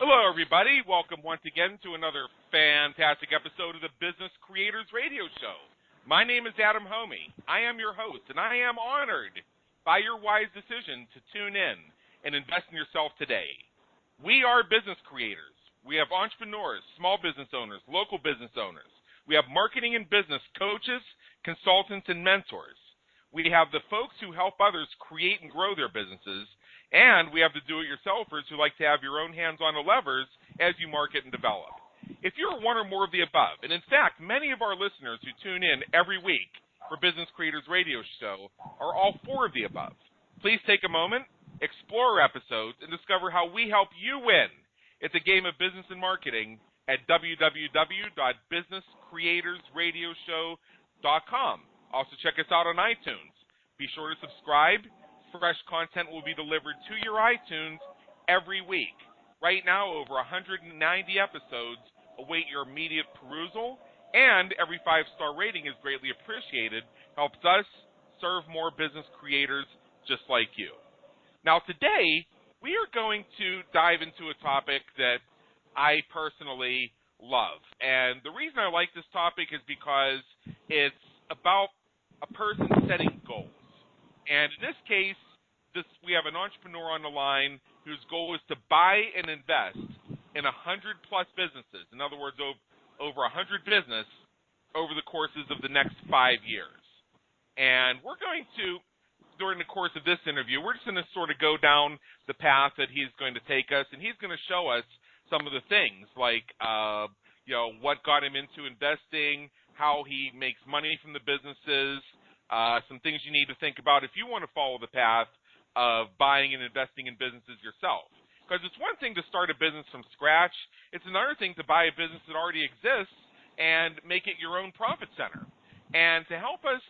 Hello, everybody. Welcome once again to another fantastic episode of the Business Creators Radio Show. My name is Adam Homey. I am your host, and I am honored by your wise decision to tune in and invest in yourself today. We are business creators. We have entrepreneurs, small business owners, local business owners. We have marketing and business coaches, consultants, and mentors. We have the folks who help others create and grow their businesses, and we have the do-it-yourselfers who like to have your own hands on the levers as you market and develop. If you're one or more of the above, and in fact, many of our listeners who tune in every week for Business Creators Radio Show are all four of the above, please take a moment, explore our episodes, and discover how we help you win. It's a game of business and marketing at www.businesscreatorsradioshow.com. Also, check us out on iTunes. Be sure to subscribe. Fresh content will be delivered to your iTunes every week. Right now, over 190 episodes await your immediate perusal, and every 5-star rating is greatly appreciated. Helps us serve more business creators just like you. Now, today, we are going to dive into a topic that I personally love. And the reason I like this topic is because it's about a person setting goals. And in this case, we have an entrepreneur on the line whose goal is to buy and invest in 100-plus businesses. In other words, over 100 business over the courses of the next 5 years. And we're going to, during the course of this interview, we're just going to sort of go down the path that he's going to take us, and he's going to show us some of the things like, what got him into investing, how he makes money from the businesses, some things you need to think about if you want to follow the path of buying and investing in businesses yourself. Because it's one thing to start a business from scratch. It's another thing to buy a business that already exists and make it your own profit center. And to help us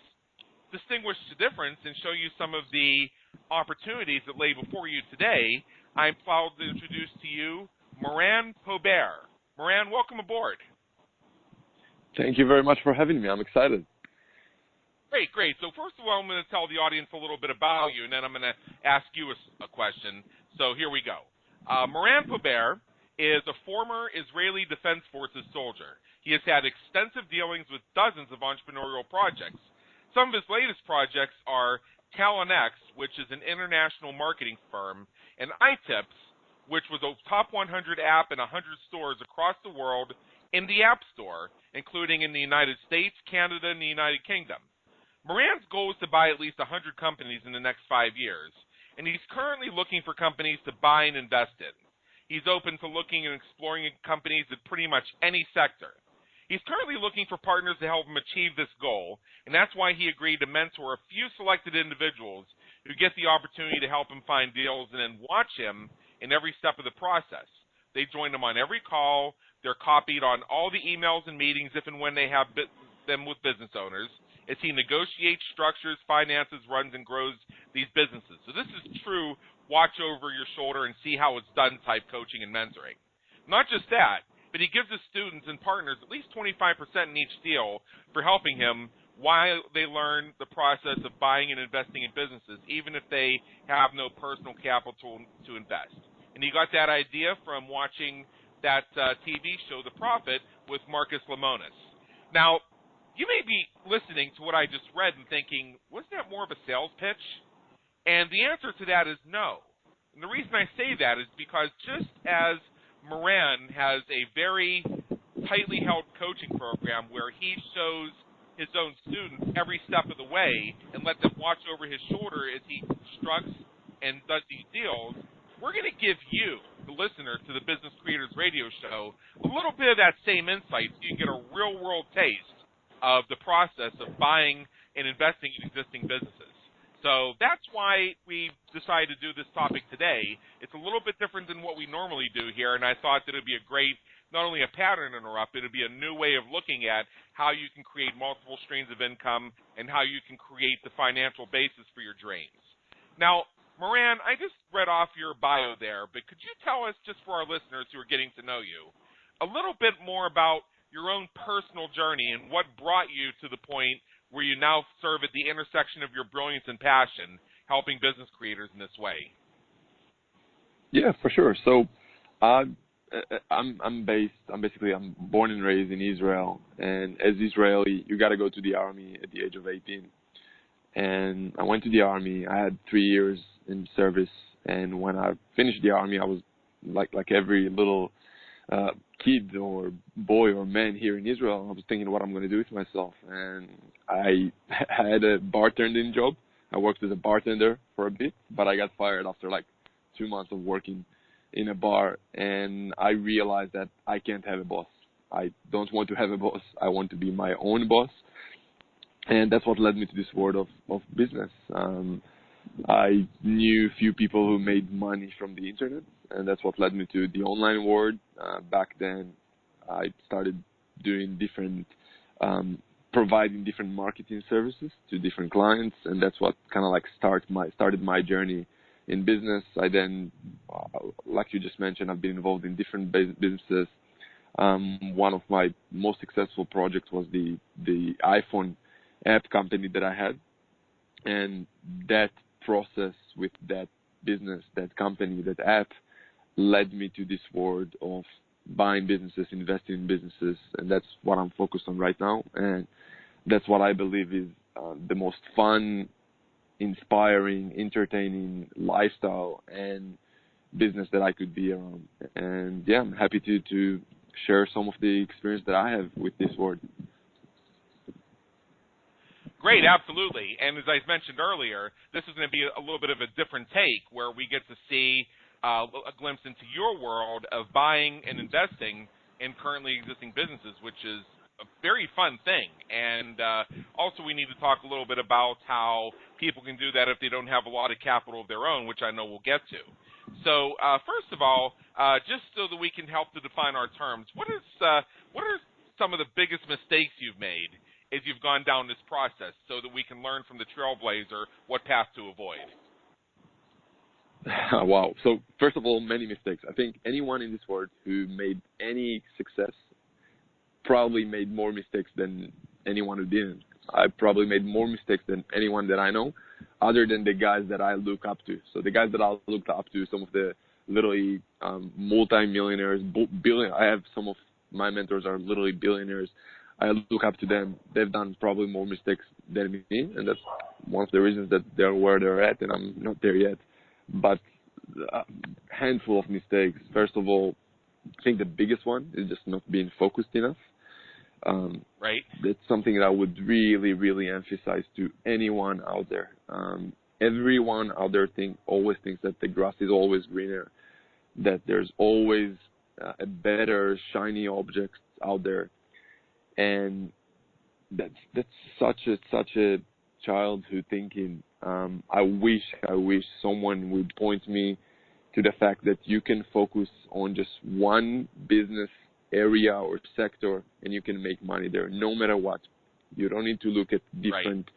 distinguish the difference and show you some of the opportunities that lay before you today, I'm proud to introduce to you Moran Pobert. Moran, welcome aboard. Thank you very much for having me. I'm excited. Great. So first of all, I'm going to tell the audience a little bit about you, and then I'm going to ask you a question. So here we go. Moran Pobert is a former Israeli Defense Forces soldier. He has had extensive dealings with dozens of entrepreneurial projects. Some of his latest projects are TalentX, which is an international marketing firm, and iTips, which was a top 100 app in 100 stores across the world in the App Store, including in the United States, Canada, and the United Kingdom. Moran's goal is to buy at least 100 companies in the next 5 years, and he's currently looking for companies to buy and invest in. He's open to looking and exploring companies in pretty much any sector. He's currently looking for partners to help him achieve this goal, and that's why he agreed to mentor a few selected individuals who get the opportunity to help him find deals and then watch him in every step of the process. They join him on every call. They're copied on all the emails and meetings if and when they have them with business owners, as he negotiates, structures, finances, runs, and grows these businesses. So this is true watch over your shoulder and see how it's done type coaching and mentoring. Not just that, but he gives his students and partners at least 25% in each deal for helping him while they learn the process of buying and investing in businesses, even if they have no personal capital to invest. And he got that idea from watching that TV show, The Profit, with Marcus Lemonis. Now, you may be listening to what I just read and thinking, wasn't that more of a sales pitch? And the answer to that is no. And the reason I say that is because just as Moran has a very tightly held coaching program where he shows his own students every step of the way and let them watch over his shoulder as he constructs and does these deals, we're going to give you, the listener to the Business Creators Radio Show, a little bit of that same insight so you can get a real-world taste of the process of buying and investing in existing businesses. So that's why we decided to do this topic today. It's a little bit different than what we normally do here, and I thought that it would be a great, not only a pattern interrupt, it would be a new way of looking at how you can create multiple streams of income and how you can create the financial basis for your dreams. Now, Moran, I just read off your bio there, but could you tell us, just for our listeners who are getting to know you, a little bit more about your own personal journey and what brought you to the point where you now serve at the intersection of your brilliance and passion, helping business creators in this way? Yeah, for sure. So I'm born and raised in Israel, and as Israeli, you got to go to the army at the age of 18. And I went to the army. I had 3 years in service, and when I finished the army, I was like every little kid or boy or man here in Israel. I was thinking what I'm going to do with myself, and I had a bartending job. I worked as a bartender for a bit, but I got fired after like 2 months of working in a bar, and I realized that I can't have a boss. I don't want to have a boss. I want to be my own boss, and that's what led me to this world of business. I knew a few people who made money from the internet, and that's what led me to the online world. Back then, I started doing providing different marketing services to different clients, and that's what kind of like started my journey in business. I then, like you just mentioned, I've been involved in different businesses. One of my most successful projects was the iPhone app company that I had, and that process with that business, that company, that app led me to this world of buying businesses, investing in businesses, and that's what I'm focused on right now. And that's what I believe is the most fun, inspiring, entertaining lifestyle and business that I could be around. And yeah, I'm happy to share some of the experience that I have with this world. Great, absolutely. And as I mentioned earlier, this is going to be a little bit of a different take where we get to see a glimpse into your world of buying and investing in currently existing businesses, which is a very fun thing. And also we need to talk a little bit about how people can do that if they don't have a lot of capital of their own, which I know we'll get to. So first of all, just so that we can help to define our terms, what are some of the biggest mistakes you've made as you've gone down this process so that we can learn from the trailblazer what path to avoid? Wow. So first of all, many mistakes. I think anyone in this world who made any success probably made more mistakes than anyone who didn't. I probably made more mistakes than anyone that I know, other than the guys that I look up to. So the guys that I looked up to, some of the literally multi-millionaires, I have some of my mentors are literally billionaires. I look up to them. They've done probably more mistakes than me, and that's one of the reasons that they're where they're at, and I'm not there yet. But a handful of mistakes. First of all, I think the biggest one is just not being focused enough. Right. That's something that I would really, really emphasize to anyone out there. Everyone out there always thinks that the grass is always greener, that there's always a better shiny object out there. And that's such a childhood thinking. I wish someone would point me to the fact that you can focus on just one business area or sector and you can make money there no matter what. You don't need to look at different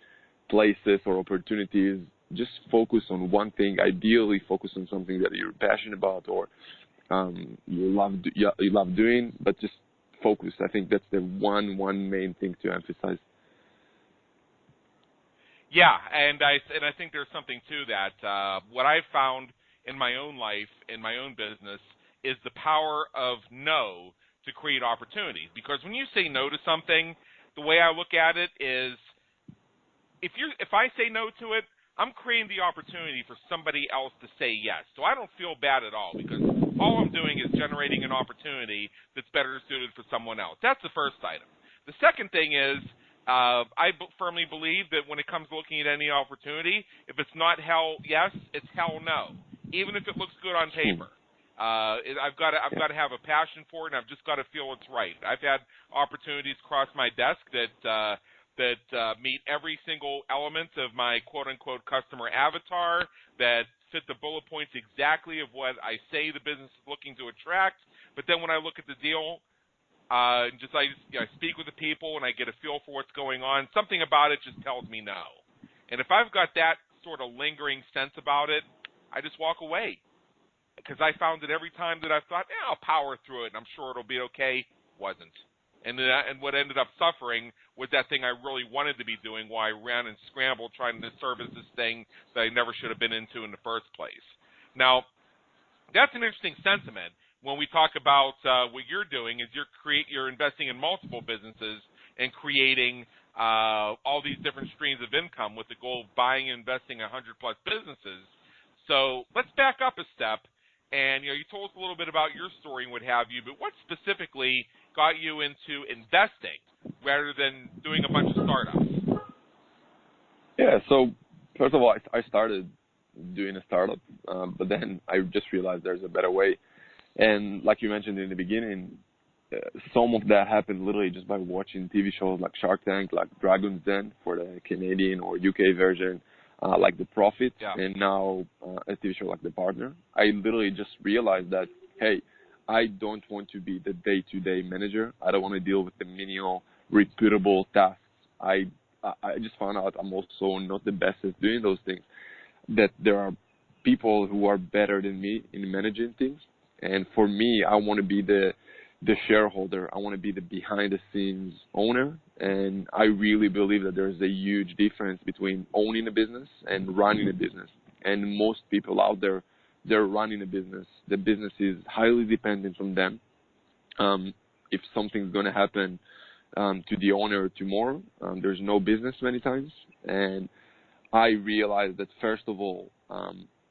places or opportunities. Just focus on one thing. Ideally, focus on something that you're passionate about or you love doing, but just focus. I think that's the one main thing to emphasize. Yeah, and I think there's something to that. What I've found in my own life, in my own business, is the power of no to create opportunities. Because when you say no to something, the way I look at it is, if I say no to it, I'm creating the opportunity for somebody else to say yes. So I don't feel bad at all because all I'm doing is generating an opportunity that's better suited for someone else. That's the first item. The second thing is I firmly believe that when it comes to looking at any opportunity, if it's not hell yes, it's hell no, even if it looks good on paper. I've got to have a passion for it, and I've just got to feel it's right. I've had opportunities cross my desk that meet every single element of my quote-unquote customer avatar, that fit the bullet points exactly of what I say the business is looking to attract. But then when I look at the deal, I speak with the people and I get a feel for what's going on, something about it just tells me no. And if I've got that sort of lingering sense about it, I just walk away. Because I found that every time that I've thought, I'll power through it and I'm sure it'll be okay, wasn't. And what ended up suffering was that thing I really wanted to be doing while I ran and scrambled trying to service this thing that I never should have been into in the first place. Now, that's an interesting sentiment. when we talk about what you're doing is you're investing in multiple businesses and creating all these different streams of income with the goal of buying and investing 100+ businesses. So let's back up a step. And, you told us a little bit about your story and what have you, but what specifically got you into investing rather than doing a bunch of startups? Yeah, so first of all, I started doing a startup, but then I just realized there's a better way. And like you mentioned in the beginning, some of that happened literally just by watching TV shows like Shark Tank, like Dragon's Den for the Canadian or UK version, like The Profit, and now a TV show like The Partner. I literally just realized that, hey, I don't want to be the day-to-day manager. I don't want to deal with the menial, repeatable tasks. I just found out I'm also not the best at doing those things, that there are people who are better than me in managing things. And for me, I want to be the shareholder. I want to be the behind-the-scenes owner. And I really believe that there's a huge difference between owning a business and running a business. And most people out there, they're running a business. The business is highly dependent on them. If something's going to happen to the owner tomorrow, there's no business many times. And I realized that, first of all,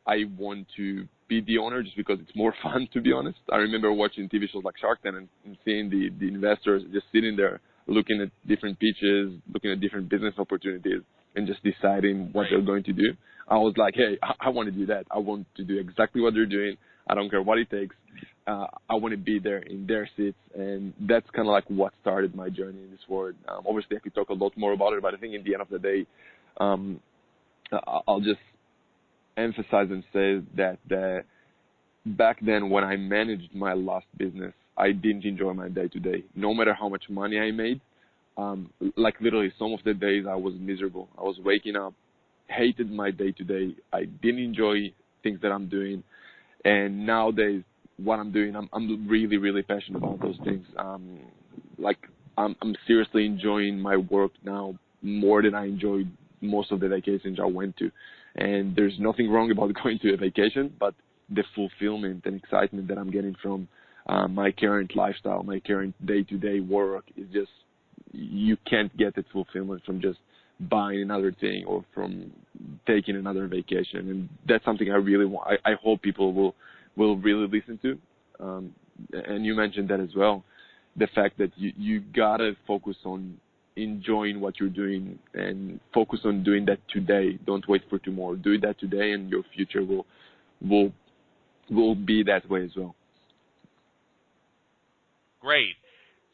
I want to be the owner just because it's more fun, to be honest. I remember watching TV shows like Shark Tank and seeing the investors just sitting there looking at different pitches, looking at different business opportunities, and just deciding what they're going to do. I was like, hey, I want to do that. I want to do exactly what they're doing. I don't care what it takes. I want to be there in their seats. And that's kind of like what started my journey in this world. Obviously, I could talk a lot more about it, but I think in the end of the day, I'll just emphasize and say that back then when I managed my last business, I didn't enjoy my day-to-day. No matter how much money I made, like literally some of the days I was miserable. I was waking up, hated my day-to-day. I didn't enjoy things that I'm doing. And nowadays, what I'm doing, I'm really, really passionate about those things. I'm seriously enjoying my work now more than I enjoyed most of the vacations I went to. And there's nothing wrong about going to a vacation, but the fulfillment and excitement that I'm getting from my current lifestyle, my current day-to-day work is just, you can't get that fulfillment from just buying another thing or from taking another vacation. And that's something I really want. I hope people will really listen to. And you mentioned that as well, the fact that you gotta focus on enjoying what you're doing and focus on doing that today. Don't wait for tomorrow. Do that today, and your future will be that way as well. Great.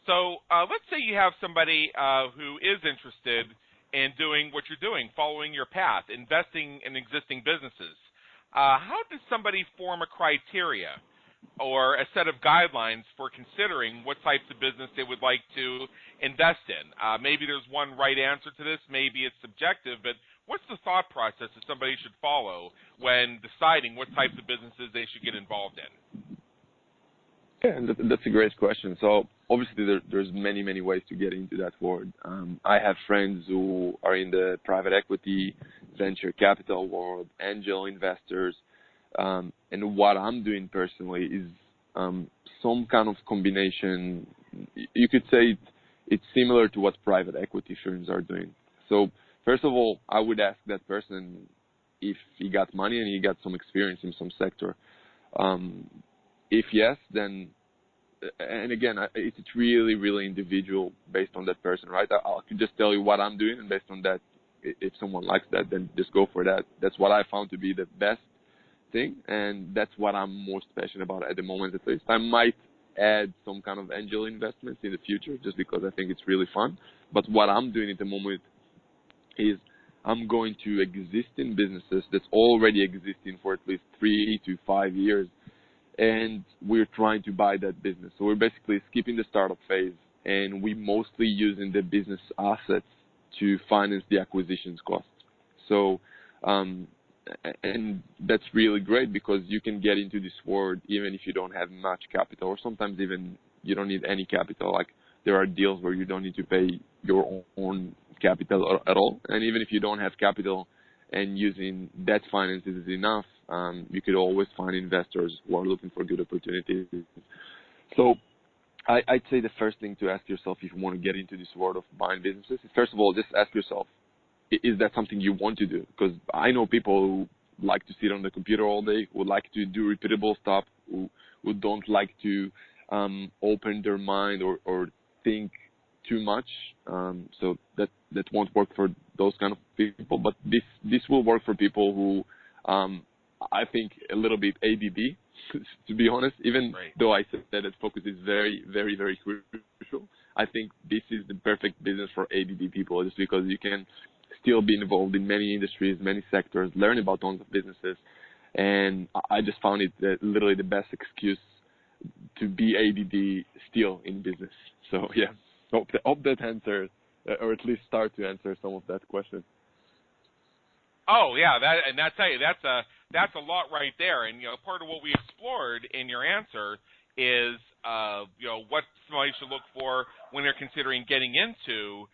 So let's say you have somebody who is interested in doing what you're doing, following your path, investing in existing businesses. How does somebody form a criteria or a set of guidelines for considering what types of business they would like to invest in? Maybe there's one right answer to this. Maybe it's subjective, but what's the thought process that somebody should follow when deciding what types of businesses they should get involved in? Yeah, that's a great question. So obviously there's many, many ways to get into that world. I have friends who are in the private equity, venture capital world, angel investors. And what I'm doing personally is some kind of combination. You could say it's similar to what private equity firms are doing. So first of all, I would ask that person if he got money and he got some experience in some sector. If yes, then, and again, it's really, really individual based on that person, right? I can just tell you what I'm doing, and based on that, if someone likes that, then just go for that. That's what I found to be the best thing, and that's what I'm most passionate about at the moment, at least. I might add some kind of angel investments in the future just because I think it's really fun. But what I'm doing at the moment is I'm going to existing businesses that's already existing for at least 3 to 5 years, and we're trying to buy that business. So we're basically skipping the startup phase, and we're mostly using the business assets to finance the acquisitions costs. So, and that's really great because you can get into this world even if you don't have much capital, or sometimes even you don't need any capital. Like there are deals where you don't need to pay your own capital at all. And even if you don't have capital and using debt finances is enough, you could always find investors who are looking for good opportunities. So I'd say the first thing to ask yourself if you want to get into this world of buying businesses is, first of all, just ask yourself, is that something you want to do? Because I know people who like to sit on the computer all day, who like to do repeatable stuff, who don't like to open their mind or think too much. So that won't work for those kind of people. But this will work for people who I think a little bit ADD, to be honest. Even though I said that focus is very, very, very crucial, I think this is the perfect business for ADD people, just because you can still be involved in many industries, many sectors, learn about tons of businesses. And I just found it literally the best excuse to be ADD still in business. So yeah, hope that answers, or at least start to answer some of that question. Oh yeah, that's a lot right there. And part of what we explored in your answer is what somebody should look for when they're considering getting into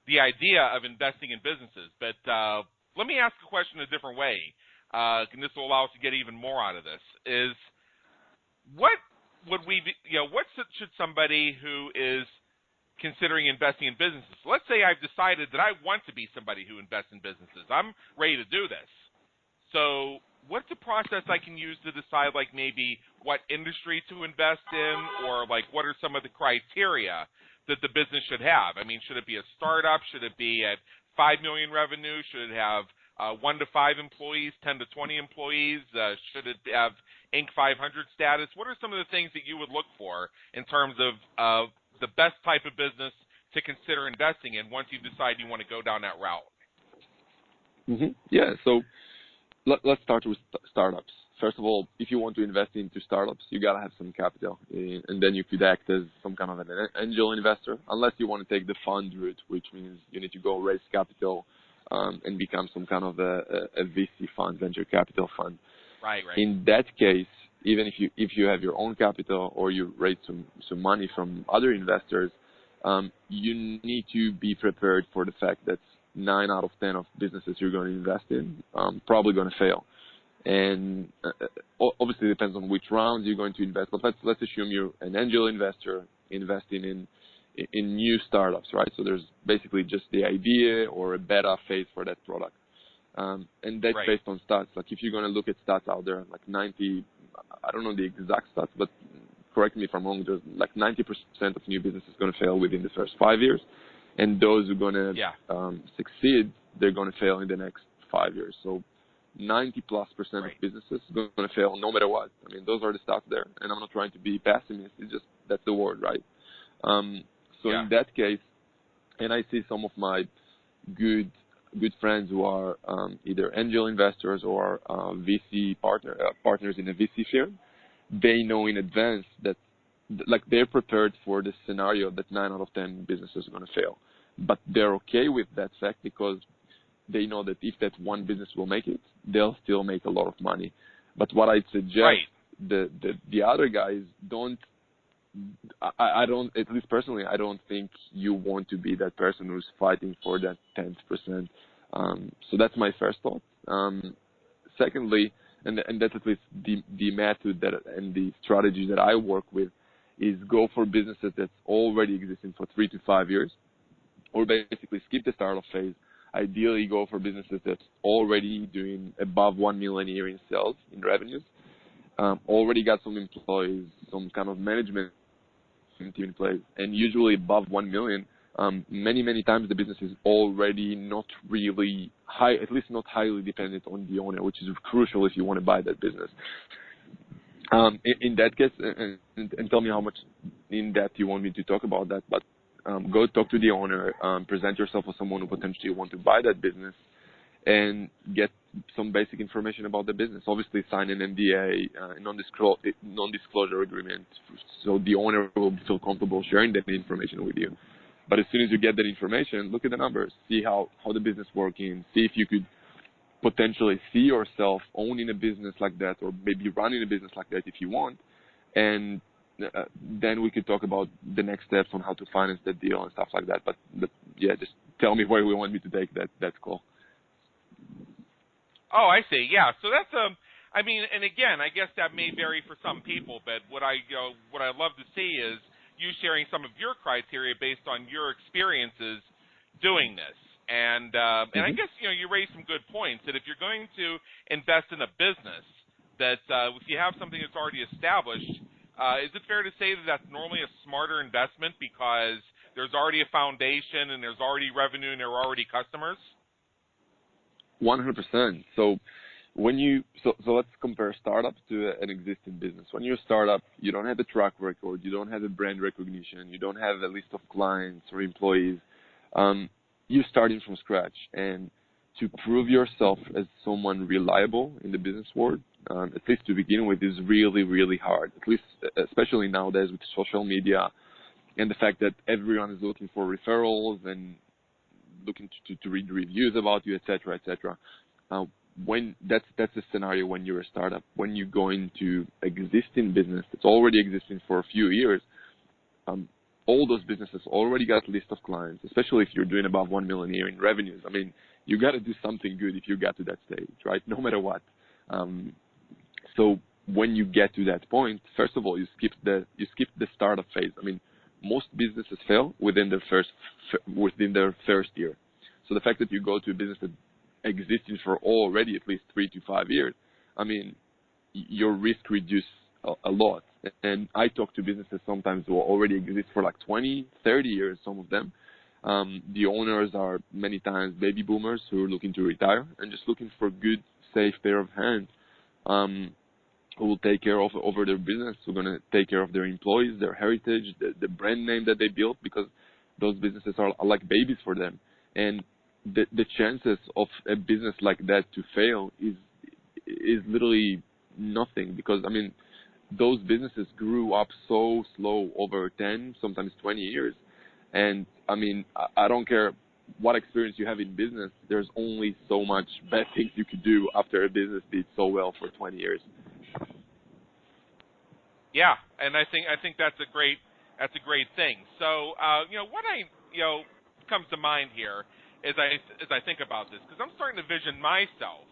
the idea of investing in businesses. But let me ask a question a different way, and this will allow us to get even more out of this. Is what would we be, what should somebody who is considering investing in businesses, let's say I've decided that I want to be somebody who invests in businesses, I'm ready to do this. So what's the process I can use to decide, like, maybe what industry to invest in, or like what are some of the criteria that the business should have? I mean, should it be a startup? Should it be at 5 million revenue? Should it have 1 to 5 employees, 10 to 20 employees? Should it have Inc. 500 status? What are some of the things that you would look for in terms of the best type of business to consider investing in once you decide you want to go down that route? Mm-hmm. Yeah, so let's start with startups. First of all, if you want to invest into startups, you got to have some capital, and then you could act as some kind of an angel investor, unless you want to take the fund route, which means you need to go raise capital and become some kind of a VC fund, venture capital fund. Right. In that case, even if you have your own capital or you raise some money from other investors, you need to be prepared for the fact that 9 out of 10 of businesses you're going to invest in probably going to fail. And obviously it depends on which round you're going to invest. But let's assume you're an angel investor investing in new startups, right? So there's basically just the idea or a beta phase for that product. And that's based on stats. Like if you're going to look at stats out there, like 90, I don't know the exact stats, but correct me if I'm wrong, there's like 90% of new businesses going to fail within the first 5 years. And those who are going to succeed, they're going to fail in the next 5 years. So 90+% of businesses are going to fail no matter what. I mean, those are the stats there. And I'm not trying to be pessimist. It's just, that's the word, right? So in that case, and I see some of my good friends who are either angel investors or VC partners in a VC firm, they know in advance that, like, they're prepared for the scenario that 9 out of 10 businesses are going to fail. But they're okay with that fact because they know that if that one business will make it, they'll still make a lot of money. But what I'd suggest the other guys don't, I don't, at least personally, I don't think you want to be that person who's fighting for that 10%. So that's my first thought. Secondly, and that's at least the method and the strategy that I work with, is go for businesses that's already existing for 3 to 5 years, or basically skip the startup phase. Ideally, go for businesses that's already doing above 1 million a year in sales, in revenues, already got some employees, some kind of management team in place, and usually above 1 million. Many times the business is already not really high, at least not highly dependent on the owner, which is crucial if you want to buy that business. In that case, and tell me how much in depth you want me to talk about that, but go talk to the owner, present yourself as someone who potentially want to buy that business, and get some basic information about the business. Obviously, sign an NDA, non-disclosure agreement, so the owner will feel comfortable sharing that information with you. But as soon as you get that information, look at the numbers, see how the business is working, see if you could potentially see yourself owning a business like that, or maybe running a business like that if you want. And then we could talk about the next steps on how to finance that deal and stuff like that. But yeah, just tell me where we want me to take that call. Oh, I see. Yeah. So that's I mean, and again, I guess that may vary for some people, but what I love to see is you sharing some of your criteria based on your experiences doing this. And I guess you raised some good points that if you're going to invest in a business, that if you have something that's already established, is it fair to say that that's normally a smarter investment because there's already a foundation and there's already revenue and there are already customers? 100%. So let's compare startup to an existing business. When you're a startup, you don't have a track record, you don't have a brand recognition, you don't have a list of clients or employees. You're starting from scratch, and to prove yourself as someone reliable in the business world, at least to begin with, is really, really hard. At least, especially nowadays with social media and the fact that everyone is looking for referrals and looking to read reviews about you, etc., etc. When that's the scenario when you're a startup. When you go into existing business that's already existing for a few years, all those businesses already got a list of clients, especially if you're doing above 1 million a year in revenues. I mean, you got to do something good if you got to that stage, right? No matter what. So when you get to that point, first of all, you skip the startup phase. I mean, most businesses fail within their first year. So the fact that you go to a business that existing for already at least 3 to 5 years, I mean, your risk reduces a lot. And I talk to businesses sometimes who already exist for like 20, 30 years, some of them. The owners are many times baby boomers who are looking to retire and just looking for a good, safe pair of hands who will take care of over their business, who are going to take care of their employees, their heritage, the brand name that they built, because those businesses are like babies for them. And the chances of a business like that to fail is literally nothing, because, I mean, those businesses grew up so slow over 10, sometimes 20 years. And, I mean, I don't care what experience you have in business, there's only so much bad things you could do after a business did so well for 20 years. Yeah, and I think that's a great thing. So, what comes to mind here as I think about this, because I'm starting to vision myself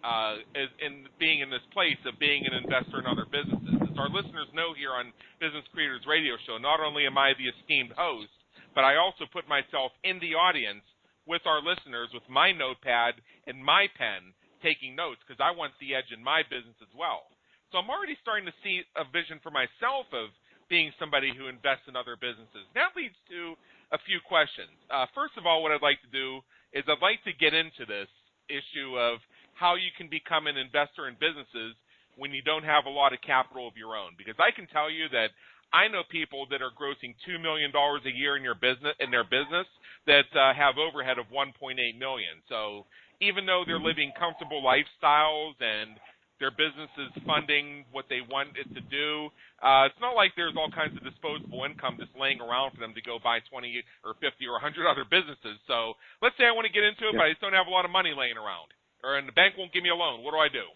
as in being in this place of being an investor in other businesses. As our listeners know here on Business Creators Radio Show, not only am I the esteemed host, but I also put myself in the audience with our listeners with my notepad and my pen taking notes, because I want the edge in my business as well. So I'm already starting to see a vision for myself of being somebody who invests in other businesses. That leads to a few questions. First of all, what I'd like to do is I'd like to get into this issue of how you can become an investor in businesses when you don't have a lot of capital of your own. Because I can tell you that I know people that are grossing $2 million a year in their business that have overhead of $1.8 million. So even though they're living comfortable lifestyles and their business is funding what they want it to do, it's not like there's all kinds of disposable income just laying around for them to go buy 20 or 50 or 100 other businesses. So let's say I want to get into it, but I just don't have a lot of money laying around, and the bank won't give me a loan. What do I do?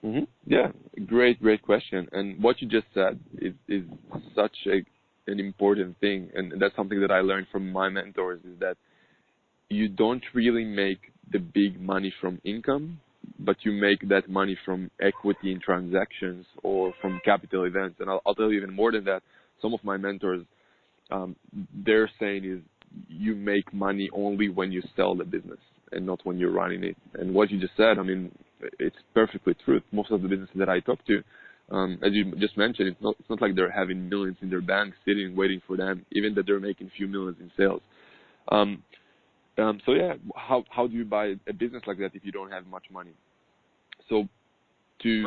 Mm-hmm. Yeah, great question. And what you just said is such an important thing, and that's something that I learned from my mentors, is that you don't really make the big money from income, but you make that money from equity in transactions or from capital events. And I'll tell you even more than that. Some of my mentors, their saying is you make money only when you sell the business and not when you're running it. And what you just said, I mean, it's perfectly true. Most of the businesses that I talk to, as you just mentioned, it's not like they're having millions in their bank sitting waiting for them, even that they're making few millions in sales. So yeah, how do you buy a business like that if you don't have much money? So to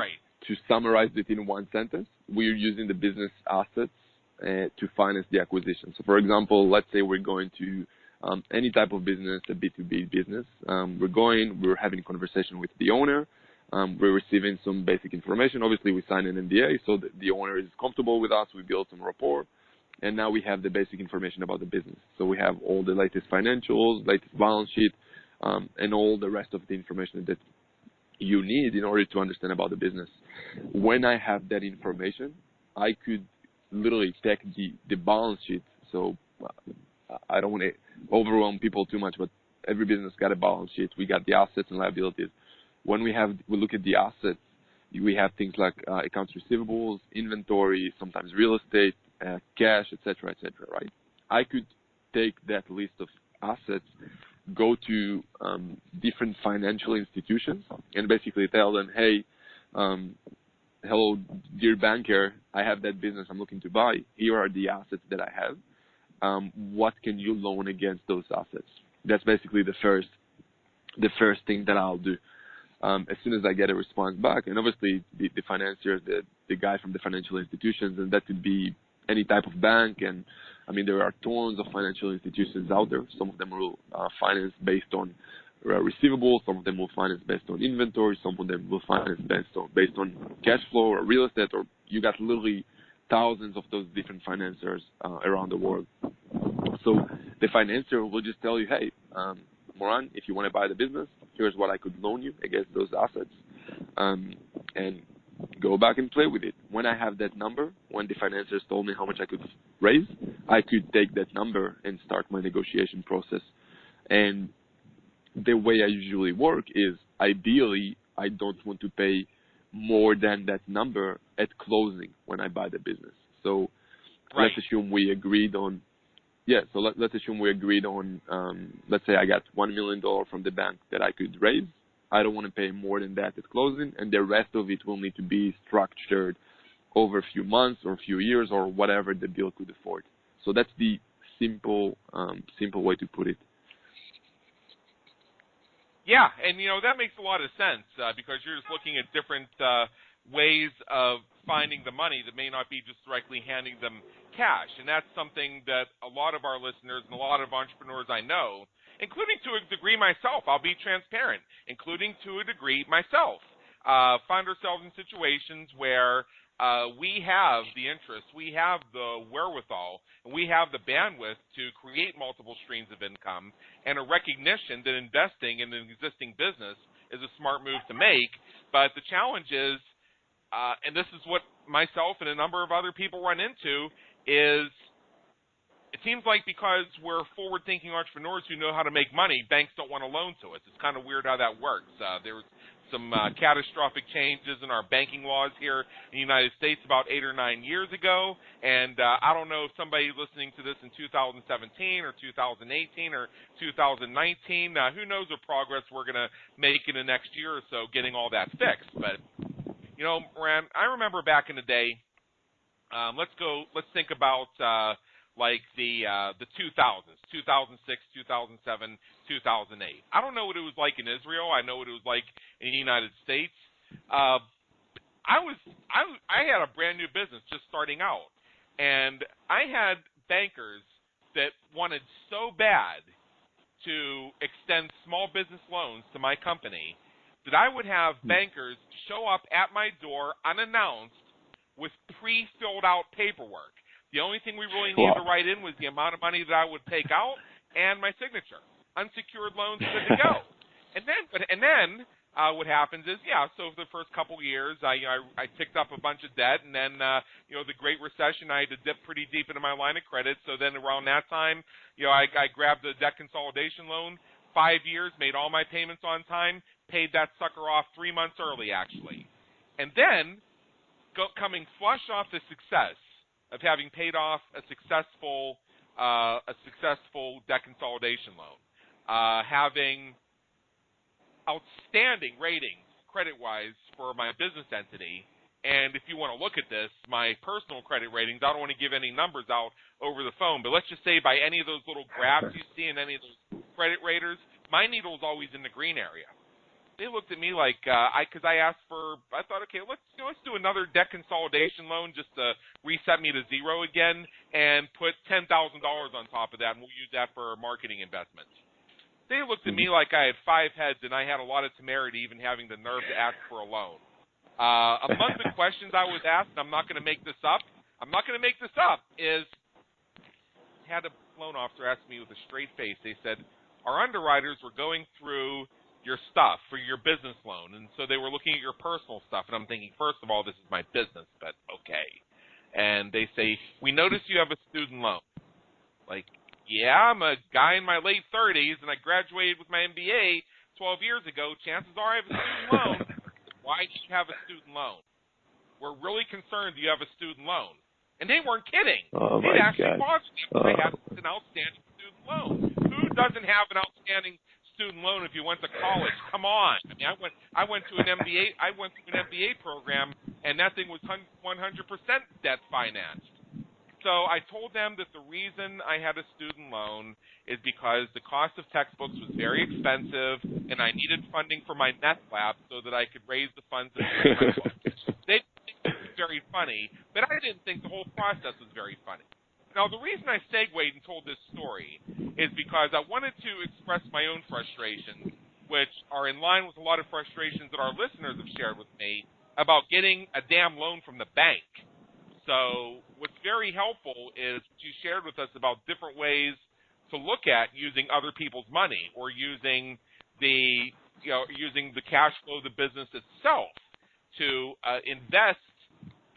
summarize it in one sentence, we're using the business assets to finance the acquisition. So for example, let's say we're going to any type of business, a B2B business. We're having a conversation with the owner. We're receiving some basic information. Obviously, we sign an NDA so that the owner is comfortable with us. We build some rapport. And now we have the basic information about the business. So we have all the latest financials, latest balance sheet, and all the rest of the information that you need in order to understand about the business. When I have that information, I could literally take the balance sheet. So I don't want to overwhelm people too much, but every business got a balance sheet. We got the assets and liabilities. When we look at the assets, we have things like accounts receivables, inventory, sometimes real estate, cash, etc., right? I could take that list of assets, go to different financial institutions, and basically tell them, hey, hello, dear banker, I have that business I'm looking to buy. Here are the assets that I have. What can you loan against those assets? That's basically the first thing that I'll do. As soon as I get a response back, and obviously the financier, the guy from the financial institutions, and that could be any type of bank. And I mean, there are tons of financial institutions out there. Some of them will finance based on receivables. Some of them will finance based on inventory. Some of them will finance based on cash flow or real estate. Or you got literally thousands of those different financiers around the world. So the financier will just tell you, hey, Moran, if you want to buy the business, here's what I could loan you against those assets, and go back and play with it. When I have that number, when the financiers told me how much I could raise, I could take that number and start my negotiation process. And the way I usually work is, ideally, I don't want to pay more than that number at closing when I buy the business. So let's assume we agreed on, let's assume we agreed on, let's say I got $1 million from the bank that I could raise. I don't want to pay more than that at closing, and the rest of it will need to be structured over a few months or a few years or whatever the deal could afford. So that's the simple way to put it. Yeah, and that makes a lot of sense because you're just looking at different ways of finding the money that may not be just directly handing them cash. And that's something that a lot of our listeners and a lot of entrepreneurs I know, including to a degree myself, I'll be transparent, including to a degree myself, find ourselves in situations where we have the interest, we have the wherewithal, and we have the bandwidth to create multiple streams of income, and a recognition that investing in an existing business is a smart move to make. But the challenge is, and this is what myself and a number of other people run into, is it seems like because we're forward-thinking entrepreneurs who know how to make money, banks don't want to loan to us. It's kind of weird how that works. There's some catastrophic changes in our banking laws here in the United States about 8 or 9 years ago, and I don't know if somebody listening to this in 2017 or 2018 or 2019, who knows what progress we're going to make in the next year or so getting all that fixed. But, Moran, I remember back in the day, let's think about like the 2000s, 2006, 2007, 2008. I don't know what it was like in Israel. I know what it was like in the United States. I had a brand new business just starting out, and I had bankers that wanted so bad to extend small business loans to my company that I would have bankers show up at my door unannounced with pre-filled out paperwork. The only thing we really needed to write in was the amount of money that I would take out and my signature. Unsecured loans, good to go. And then what happens is, so for the first couple of years, I picked up a bunch of debt, and then, the Great Recession, I had to dip pretty deep into my line of credit. So then around that time, I grabbed a debt consolidation loan, 5 years, made all my payments on time, paid that sucker off 3 months early, actually. And then, coming flush off the success of having paid off a successful debt consolidation loan, having outstanding ratings credit-wise for my business entity, and if you want to look at this, my personal credit ratings, I don't want to give any numbers out over the phone, but let's just say by any of those little graphs you see in any of those credit raters, my needle is always in the green area. They looked at me like, because I thought, okay, let's do another debt consolidation loan just to reset me to zero again and put $10,000 on top of that, and we'll use that for marketing investments. They looked at me like I had 5 heads and I had a lot of temerity even having the nerve to ask for a loan. Among the questions I was asked, and I'm not going to make this up, is had a loan officer ask me with a straight face, they said, our underwriters were going through your stuff for your business loan, and so they were looking at your personal stuff, and I'm thinking, first of all, this is my business, but okay. And they say, we notice you have a student loan. Like, yeah, I'm a guy in my late 30s, and I graduated with my MBA 12 years ago. Chances are I have a student loan. Why do you have a student loan? We're really concerned you have a student loan. And they weren't kidding. Oh It my actually God. was. I had an outstanding student loan. Who doesn't have an outstanding student loan if you went to college? Come on. I mean, I went to an MBA. I went to an MBA program, and that thing was 100% debt financed. So I told them that the reason I had a student loan is because the cost of textbooks was very expensive, and I needed funding for my meth lab so that I could raise the funds to pay my books. They think it was very funny, but I didn't think the whole process was very funny. Now, the reason I segued and told this story is because I wanted to express my own frustrations, which are in line with a lot of frustrations that our listeners have shared with me about getting a damn loan from the bank. So what's very helpful is you shared with us about different ways to look at using other people's money or using the cash flow of the business itself to invest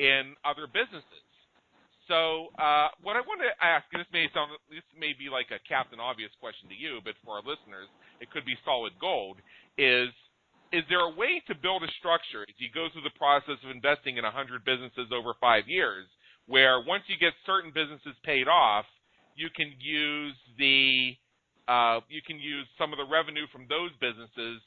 in other businesses. So what I want to ask, and this may be like a Captain Obvious question to you, but for our listeners, it could be solid gold, is there a way to build a structure as you go through the process of investing in 100 businesses over 5 years, where once you get certain businesses paid off, you can use some of the revenue from those businesses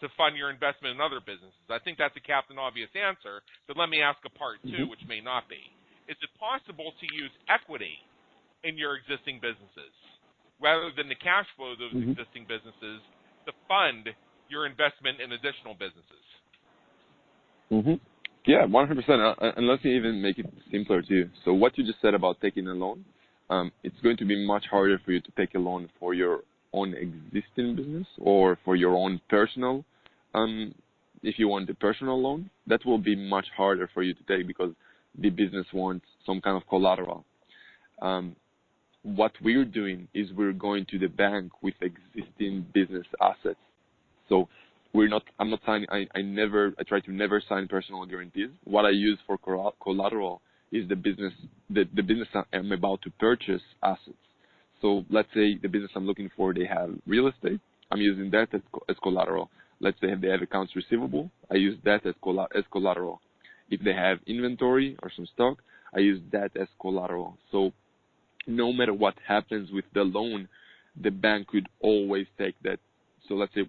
to fund your investment in other businesses? I think that's a Captain Obvious answer, but let me ask a part two, which may not be. Is it possible to use equity in your existing businesses rather than the cash flow of those existing businesses to fund your investment in additional businesses? Yeah, 100%. And let me even make it simpler too. So what you just said about taking a loan, it's going to be much harder for you to take a loan for your own existing business or for your own personal. If you want a personal loan, that will be much harder for you to take because the business wants some kind of collateral. What we're doing is we're going to the bank with existing business assets. So I'm not signing, I try to never sign personal guarantees. What I use for collateral is the business I'm about to purchase assets. So let's say the business I'm looking for, they have real estate. I'm using that as collateral. Let's say they have accounts receivable. I use that as collateral. If they have inventory or some stock, I use that as collateral. So no matter what happens with the loan, the bank could always take that. So let's say,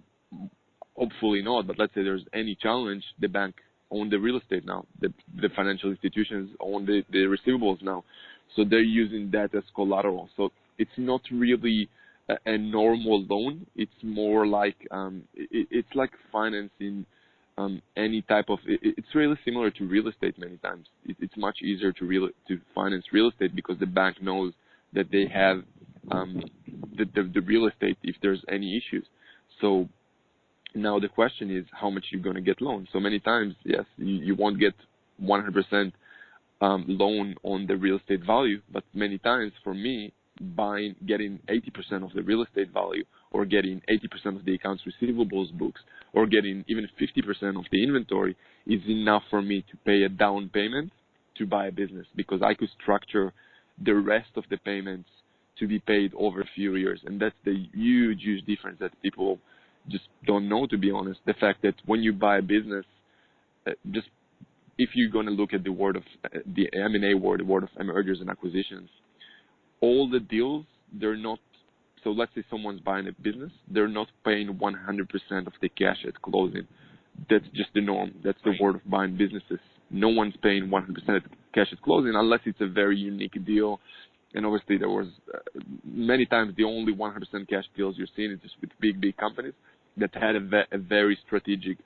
hopefully not, but let's say there's any challenge, the bank own the real estate now. The financial institutions own the receivables now. So they're using that as collateral. So it's not really a normal loan. It's more like, it's like financing any type of, it's really similar to real estate many times. It's much easier to finance real estate because the bank knows that they have the real estate if there's any issues. So now the question is how much you're going to get loan. So many times, yes, you won't get 100% loan on the real estate value, but many times for me, getting 80% of the real estate value or getting 80% of the accounts receivables books or getting even 50% of the inventory is enough for me to pay a down payment to buy a business because I could structure the rest of the payments to be paid over a few years. And that's the huge difference that people just don't know, to be honest. The fact that when you buy a business, just if you're going to look at the word of the M&A word, the word of mergers and acquisitions, all the deals, they're not, so let's say someone's buying a business, they're not paying 100% of the cash at closing. That's just the norm. That's the word of buying businesses. No one's paying 100% cash at closing unless it's a very unique deal. And obviously there was many times the only 100% cash deals you're seeing is just with big companies that had a very strategic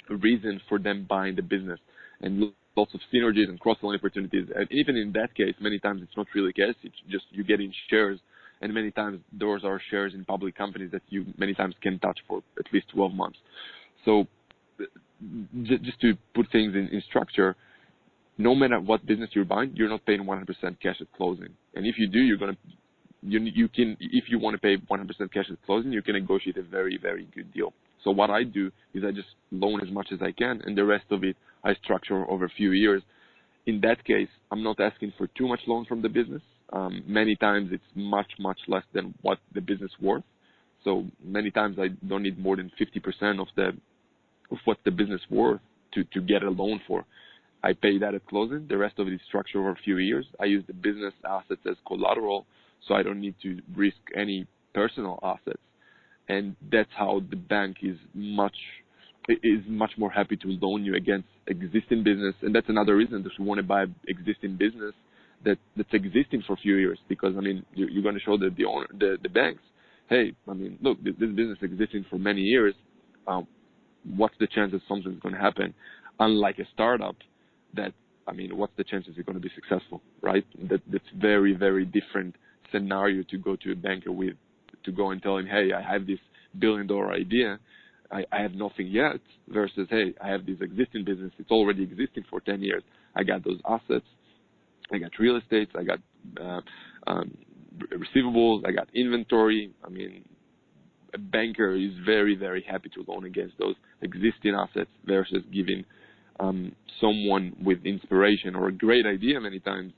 reason for them buying the business and lots of synergies and cross-selling opportunities. And even in that case, many times it's not really cash. It's just you get in shares. And many times those are shares in public companies that you many times can touch for at least 12 months. So just to put things in structure, no matter what business you're buying, you're not paying 100% cash at closing. And if you do, you can, if you want to pay 100% cash at closing, you can negotiate a very, very good deal. So what I do is I just loan as much as I can, and the rest of it I structure over a few years. in that case, I'm not asking for too much loan from the business. Many times it's much, much less than what the business worth. So many times I don't need more than 50% of what the business worth to get a loan for. I pay that at closing. The rest of it is structured over a few years. I use the business assets as collateral, so I don't need to risk any personal assets. And that's how the bank is much more happy to loan you against existing business. And that's another reason that you want to buy existing business that's existing for a few years, because I mean you're going to show the owner, the banks, hey, I mean, look, this business existing for many years. What's the chance that something's going to happen? Unlike a startup, that, I mean, what's the chances you're going to be successful, right? That's very, very different scenario to go to a banker with, to go and tell him, hey, I have this $1 billion idea. I have nothing yet, versus, hey, I have this existing business. It's already existing for 10 years. I got those assets. I got real estate. I got receivables. I got inventory. I mean, a banker is very, very happy to loan against those existing assets versus giving someone with inspiration or a great idea many times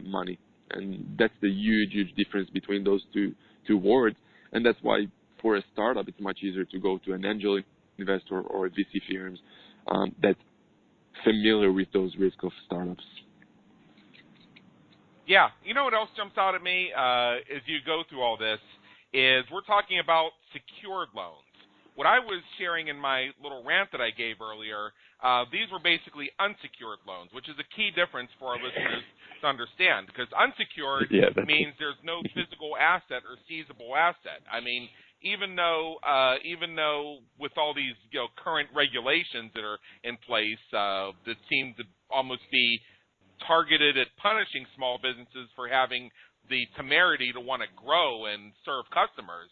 money. And that's the huge, huge difference between those two words. And that's why for a startup, it's much easier to go to an angel investor or a VC firms that's familiar with those risks of startups. Yeah. You know what else jumps out at me as you go through all this is we're talking about secured loans. What I was sharing in my little rant that I gave earlier, these were basically unsecured loans, which is a key difference for our listeners to understand, because unsecured means there's no physical asset or seizable asset. I mean, even though with all these current regulations that are in place that seem to almost be targeted at punishing small businesses for having the temerity to want to grow and serve customers,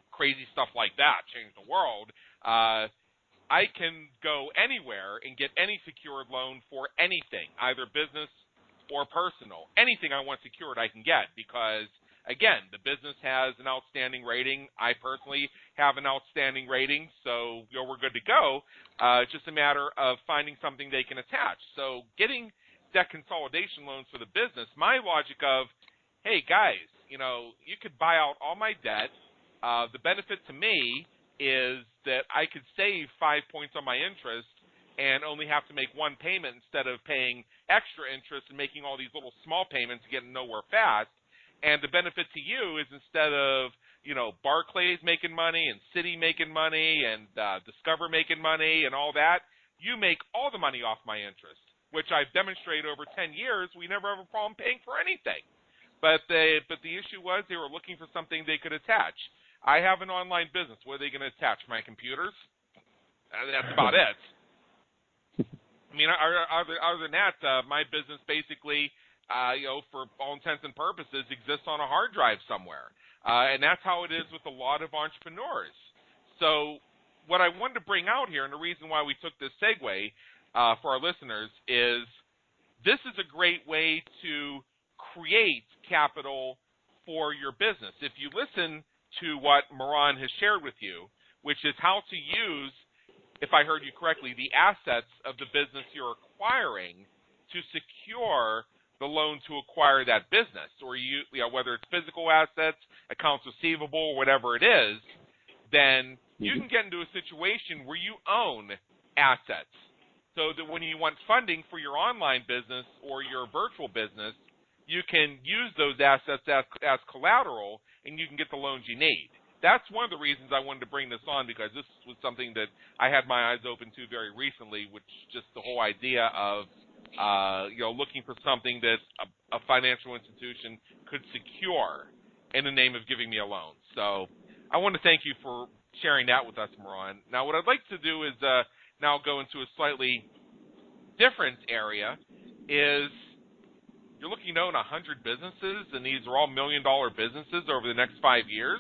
crazy stuff like that, change the world. I can go anywhere and get any secured loan for anything, either business or personal. Anything I want secured I can get because, again, the business has an outstanding rating. I personally have an outstanding rating, so we're good to go. It's just a matter of finding something they can attach. So getting debt consolidation loans for the business, my logic of, hey, guys, you could buy out all my debt. The benefit to me is that I could save 5 points on my interest and only have to make one payment instead of paying extra interest and making all these little small payments and getting nowhere fast. And the benefit to you is instead of, Barclays making money and Citi making money and Discover making money and all that, you make all the money off my interest, which I've demonstrated over 10 years. We never have a problem paying for anything. But the issue was they were looking for something they could attach. I have an online business. What are they going to attach? My computers? That's about it. I mean, other than that, my business basically, for all intents and purposes, exists on a hard drive somewhere. And that's how it is with a lot of entrepreneurs. So what I wanted to bring out here, and the reason why we took this segue for our listeners, is this is a great way to create capital for your business. If you listen to what Moran has shared with you, which is how to use, if I heard you correctly, the assets of the business you're acquiring to secure the loan to acquire that business, or whether it's physical assets, accounts receivable, whatever it is, then you can get into a situation where you own assets. So that when you want funding for your online business or your virtual business, you can use those assets as collateral, and you can get the loans you need. That's one of the reasons I wanted to bring this on, because this was something that I had my eyes open to very recently, which just the whole idea of looking for something that a financial institution could secure in the name of giving me a loan. So I want to thank you for sharing that with us, Moran. Now, what I'd like to do is now go into a slightly different area. Is you're looking to own 100 businesses, and these are all $1 million businesses over the next 5 years.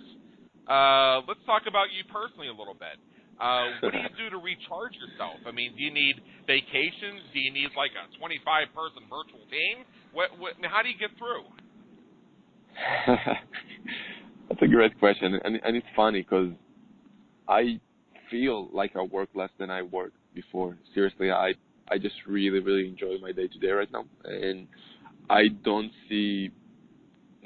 Let's talk about you personally a little bit. What do you do to recharge yourself? I mean, do you need vacations? Do you need like a 25-person virtual team? How do you get through? That's a great question, and it's funny because I feel like I work less than I worked before. Seriously, I I just really, really enjoy my day to day right now, and I don't see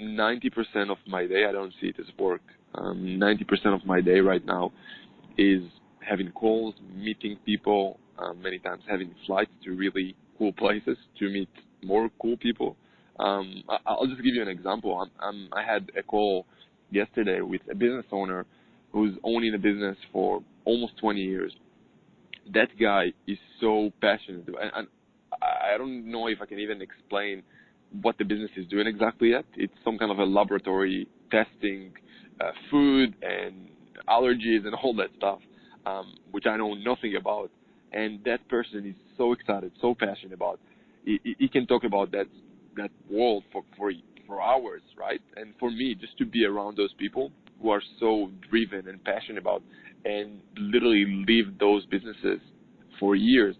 90% of my day. I don't see it as work. 90% of my day right now is having calls, meeting people, many times having flights to really cool places to meet more cool people. I'll just give you an example. I had a call yesterday with a business owner who's owning a business for almost 20 years. That guy is so passionate, and I don't know if I can even explain what the business is doing exactly yet. It's some kind of a laboratory testing food and allergies and all that stuff, which I know nothing about. And that person is so excited, so passionate about. He can talk about that world for hours, right? And for me, just to be around those people who are so driven and passionate about and literally live those businesses for years,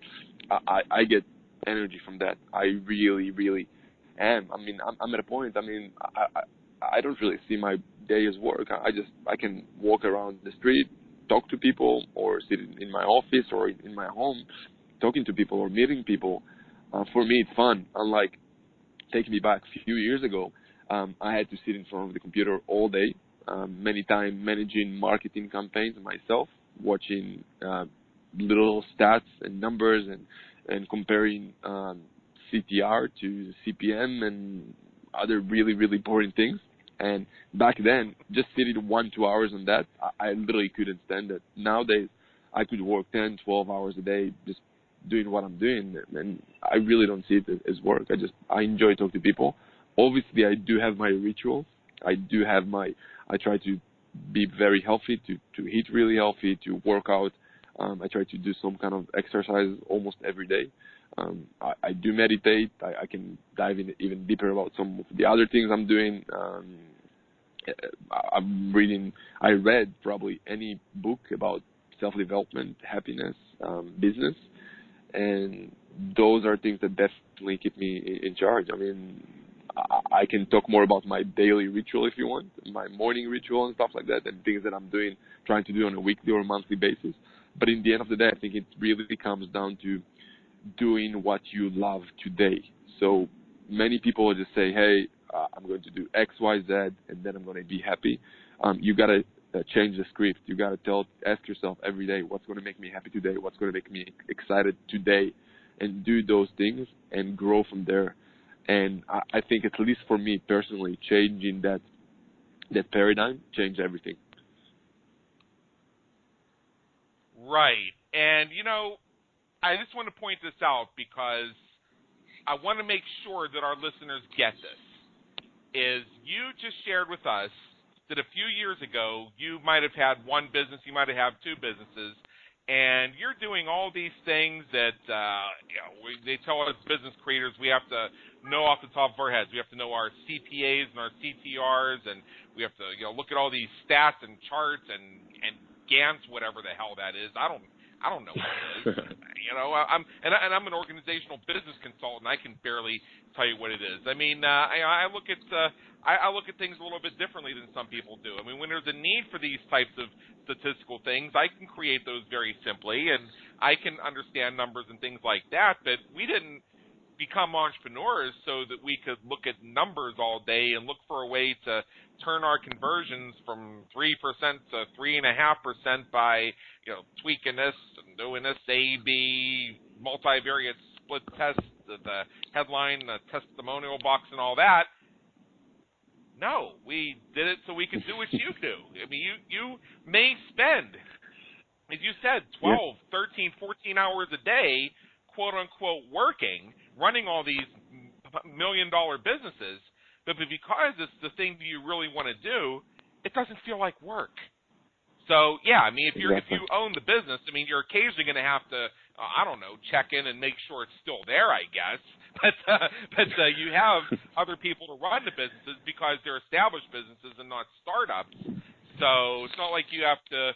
I get energy from that. I really, really am. I mean, I'm at a point. I mean, I don't really see my day as work. I can walk around the street, talk to people, or sit in my office or in my home, talking to people or meeting people. For me, it's fun. Unlike, take me back a few years ago, I had to sit in front of the computer all day, many times managing marketing campaigns myself, watching little stats and numbers and comparing CTR to CPM and other really, really boring things. And back then, just sitting 1-2 hours on that, I literally couldn't stand it. Nowadays, I could work 10, 12 hours a day just doing what I'm doing, and I really don't see it as work. I enjoy talking to people. Obviously, I do have my rituals. I try to be very healthy, to eat really healthy, to work out. I try to do some kind of exercise almost every day. I do meditate. I can dive in even deeper about some of the other things I'm doing. I read probably any book about self-development, happiness, business, and those are things that definitely keep me in charge. I mean, I can talk more about my daily ritual if you want, my morning ritual and stuff like that, and things that I'm trying to do on a weekly or monthly basis. But in the end of the day, I think it really comes down to doing what you love today. So many people just say, hey, I'm going to do X, Y, Z, and then I'm going to be happy. You got to change the script. You got to ask yourself every day, what's going to make me happy today? What's going to make me excited today? And do those things and grow from there. And I think, at least for me personally, changing that paradigm changed everything. Right. And, I just want to point this out because I want to make sure that our listeners get this. Is you just shared with us that a few years ago you might have had one business, you might have had two businesses, and you're doing all these things that they tell us business creators we have to know off the top of our heads. We have to know our CPAs and our CTRs, and we have to look at all these stats and charts and Gantt, whatever the hell that is. I don't know what it is. I'm an organizational business consultant. I can barely tell you what it is. I mean, I look at things a little bit differently than some people do. I mean, when there's a need for these types of statistical things, I can create those very simply, and I can understand numbers and things like that. But we didn't become entrepreneurs so that we could look at numbers all day and look for a way to turn our conversions from 3% to 3.5% by tweaking this and doing this A/B multivariate split test, the headline, the testimonial box, and all that. No, we did it so we could do what you do. I mean, you may spend, as you said, 12, 13, 14 hours a day, quote unquote, working, running all these $1 million businesses, but because it's the thing that you really want to do, it doesn't feel like work. So yeah, I mean, if you own the business, I mean, you're occasionally going to have to, check in and make sure it's still there, I guess. But you have other people to run the businesses because they're established businesses and not startups. So it's not like you have to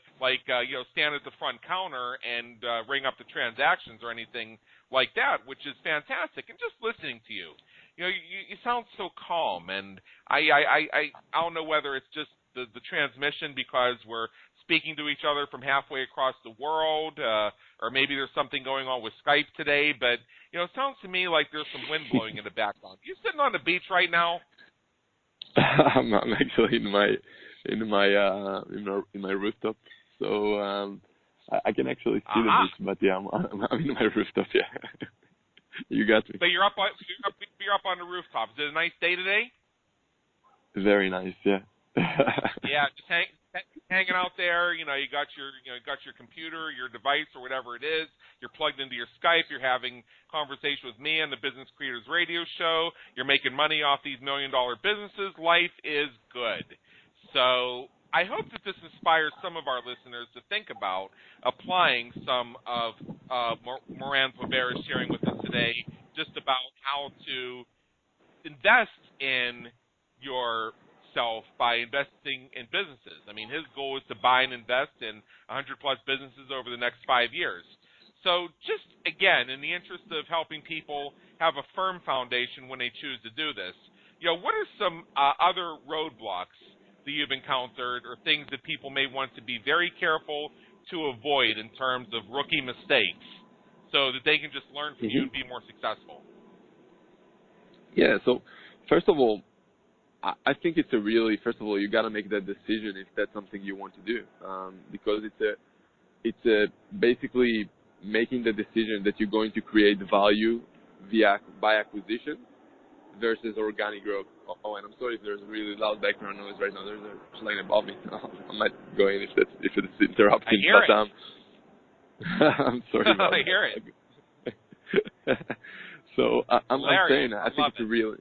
stand at the front counter and ring up the transactions or anything like that, which is fantastic. And just listening to you, you sound so calm, and I don't know whether it's just the transmission because we're speaking to each other from halfway across the world, or maybe there's something going on with Skype today. But it sounds to me like there's some wind blowing in the background. You sitting on the beach right now? I'm actually in my rooftop, so I can actually see the beach. But yeah, I'm in my rooftop. Yeah, you got me. So you're up on the rooftop. Is it a nice day today? Very nice. Yeah. Yeah, just hanging out there. You got your computer, your device, or whatever it is. You're plugged into your Skype. You're having conversation with me on the Business Creators Radio Show. You're making money off these $1 million businesses. Life is good. So I hope that this inspires some of our listeners to think about applying some of Moran Faber is sharing with us today, just about how to invest in yourself by investing in businesses. I mean, his goal is to buy and invest in 100-plus businesses over the next 5 years. So just, again, in the interest of helping people have a firm foundation when they choose to do this, what are some other roadblocks that you've encountered or things that people may want to be very careful to avoid in terms of rookie mistakes so that they can just learn from you and be more successful? Yeah, so first of all, I think it's first of all, you got to make that decision if that's something you want to do, because it's basically making the decision that you're going to create value by acquisition versus organic growth. Oh, and I'm sorry if there's really loud background noise right now. There's a plane above me. I might go in if it's interrupting. I hear it. I'm sorry about I hear it. So I'm saying I think it's really.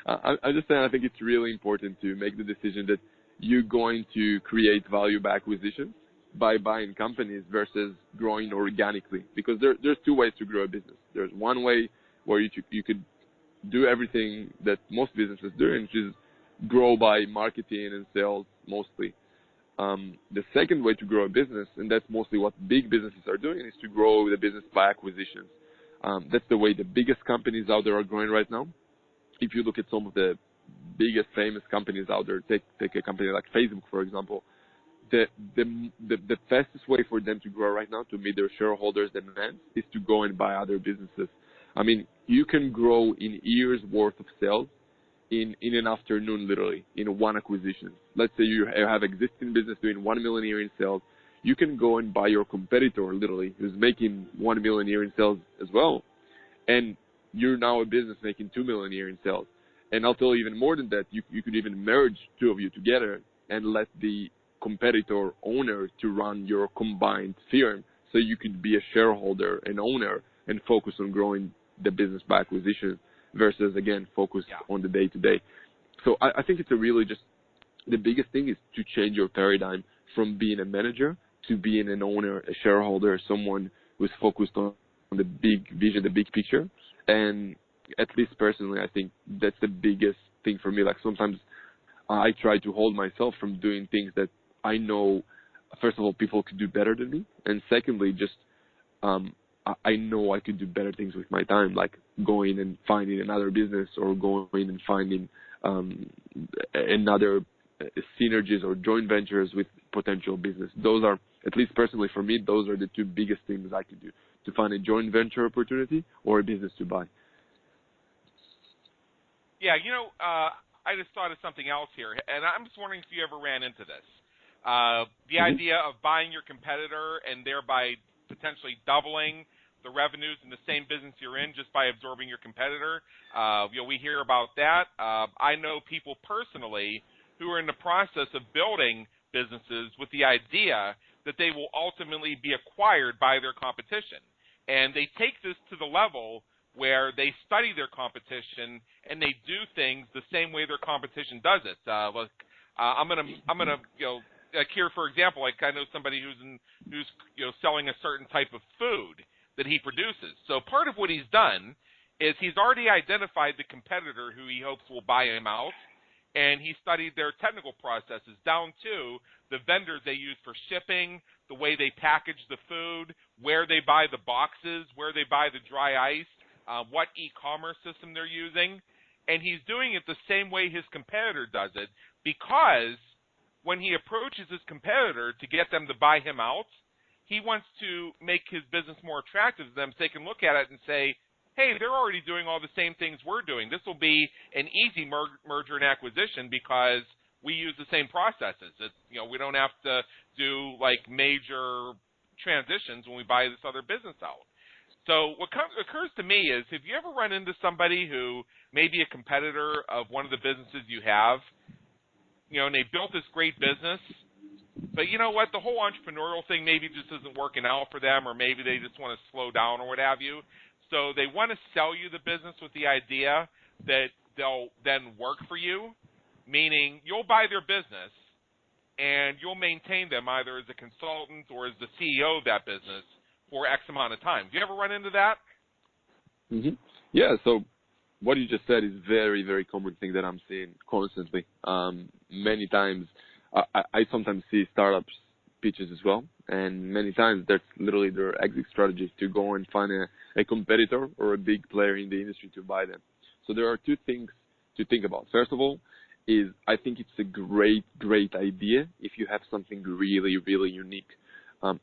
I'm just saying I think it's really important to make the decision that you're going to create value by acquisition, by buying companies versus growing organically. Because there's two ways to grow a business. There's one way where you could do everything that most businesses do, which is grow by marketing and sales mostly. The second way to grow a business, and that's mostly what big businesses are doing, is to grow the business by acquisitions. That's the way the biggest companies out there are growing right now. If you look at some of the biggest famous companies out there, take a company like Facebook, for example, the fastest way for them to grow right now to meet their shareholders' demands is to go and buy other businesses. I mean, you can grow in years worth of sales in an afternoon, literally, in one acquisition. Let's say you have existing business doing 1 million a year in sales. You can go and buy your competitor, literally, who's making 1 million a year in sales as well. And you're now a business making 2 million a year in sales. And I'll tell you even more than that, you could even merge two of you together and let the competitor owner to run your combined firm, so you could be a shareholder and owner and focus on growing the business by acquisition versus, again, focus on the day-to-day. So I think it's really just the biggest thing is to change your paradigm from being a manager to being an owner, a shareholder, someone who's focused on the big vision, the big picture. And at least personally, I think that's the biggest thing for me. Like sometimes I try to hold myself from doing things that I know, first of all, people could do better than me. And secondly, just I know I could do better things with my time, like going and finding another business or going and finding another synergies or joint ventures with potential business. Those are, at least personally for me, those are the two biggest things I could do, to find a joint venture opportunity or a business to buy. Yeah, I just thought of something else here, and I'm just wondering if you ever ran into this. The idea of buying your competitor and thereby potentially doubling the revenues in the same business you're in just by absorbing your competitor. We hear about that. I know people personally who are in the process of building businesses with the idea that they will ultimately be acquired by their competition. And they take this to the level where they study their competition and they do things the same way their competition does it. I'm gonna like here, for example, like I know somebody who's selling a certain type of food that he produces. So part of what he's done is he's already identified the competitor who he hopes will buy him out, and he studied their technical processes down to the vendors they use for shipping, the way they package the food, where they buy the boxes, where they buy the dry ice, what e-commerce system they're using. and he's doing it the same way his competitor does it, because when he approaches his competitor to get them to buy him out, he wants to make his business more attractive to them so they can look at it and say, hey, they're already doing all the same things we're doing. This will be an easy merger and acquisition because we use the same processes. We don't have to do like major transitions when we buy this other business out. So what occurs to me is, have you ever run into somebody who may be a competitor of one of the businesses you have, and they built this great business, but you know what, the whole entrepreneurial thing maybe just isn't working out for them, or maybe they just want to slow down or what have you. So they want to sell you the business with the idea that they'll then work for you, meaning you'll buy their business and you'll maintain them either as a consultant or as the CEO of that business for X amount of time. Do you ever run into that? Mm-hmm. Yeah, so what you just said is very, very common thing that I'm seeing constantly. Many times, I sometimes see startups pitches as well, and many times that's literally their exit strategy, to go and find a competitor or a big player in the industry to buy them. So there are two things to think about. First of all, is I think it's a great, great idea if you have something really, really unique.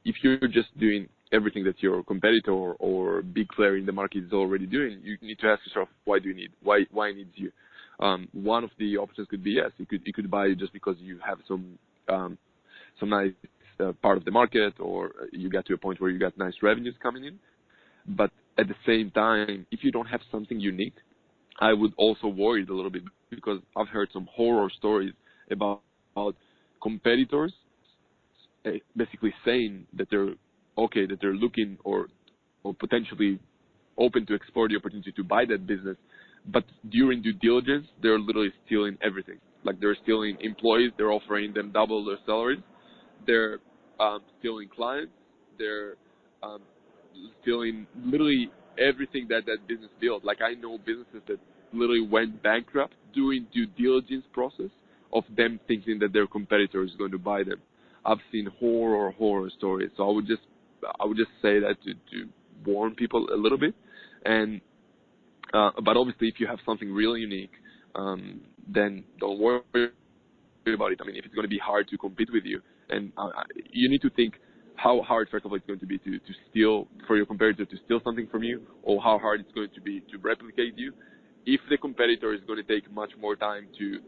If you're just doing everything that your competitor or big player in the market is already doing, you need to ask yourself, why do you need? Why it needs you? One of the options could be, yes, you could buy it just because you have some nice part of the market, or you get to a point where you got nice revenues coming in. But at the same time, if you don't have something unique, I would also worry a little bit, because I've heard some horror stories about competitors basically saying that they're looking or potentially open to explore the opportunity to buy that business, but during due diligence, they're literally stealing everything. Like, they're stealing employees, they're offering them double their salaries, they're stealing clients, they're stealing literally everything that business built. Like, I know businesses that literally went bankrupt during due diligence process of them thinking that their competitor is going to buy them. I've seen horror stories. So I would just say that to warn people a little bit. And but obviously, if you have something really unique, then don't worry about it. I mean, if it's going to be hard to compete with you, and you need to think how hard, first of all, it's going to be to steal, for your competitor to steal something from you, or how hard it's going to be to replicate you. If the competitor is going to take much more time to